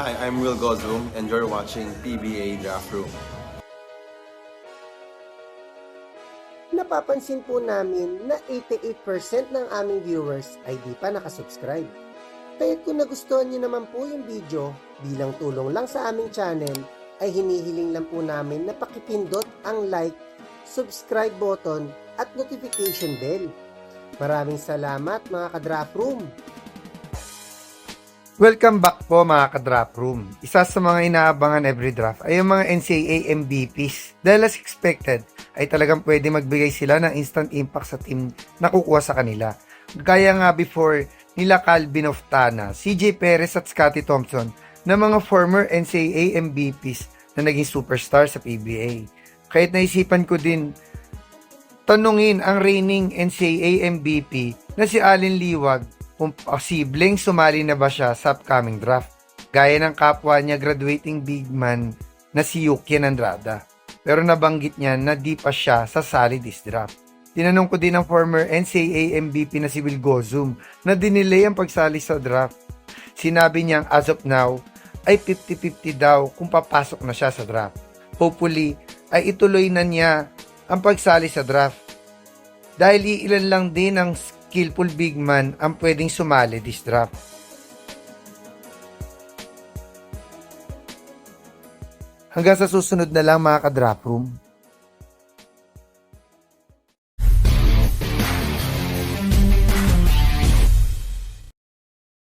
Hi, I'm Will Gozum and you're watching PBA Draft Room. Napapansin po namin na 88% ng aming viewers ay di pa nakasubscribe. Kaya kung nagustuhan niyo naman po yung video, bilang tulong lang sa aming channel, ay hinihiling lang po namin na pakipindot ang like, subscribe button at notification bell. Maraming salamat mga ka-Draft Room! Welcome back po mga ka-Draft Room. Isa sa mga inaabangan every draft ay ang mga NCAA MVPs. Dahil as expected, ay talagang pwede magbigay sila ng instant impact sa team na kukuha sa kanila. Gaya nga before nila Calvin Oftana, CJ Perez at Scottie Thompson na mga former NCAA MVPs na naging superstar sa PBA. Kahit naisipan ko din tanungin ang reigning NCAA MVP na si Allen Liwag kung posibleng sumali na ba siya sa upcoming draft, gaya ng kapwa niya graduating big man na si Yukian Andrada. Pero nabanggit niya na di pa siya sasali this draft. Tinanong ko din ang former NCAA MVP na si Will Gozum na dinelay ang pagsali sa draft. Sinabi niyang as of now ay 50-50 daw kung papasok na siya sa draft. Hopefully ay ituloy na niya ang pagsali sa draft. Dahil iilan lang din ang skillful big man ang pwedeng sumali this draft. Hanggang sa susunod na lang mga ka-Draft Room.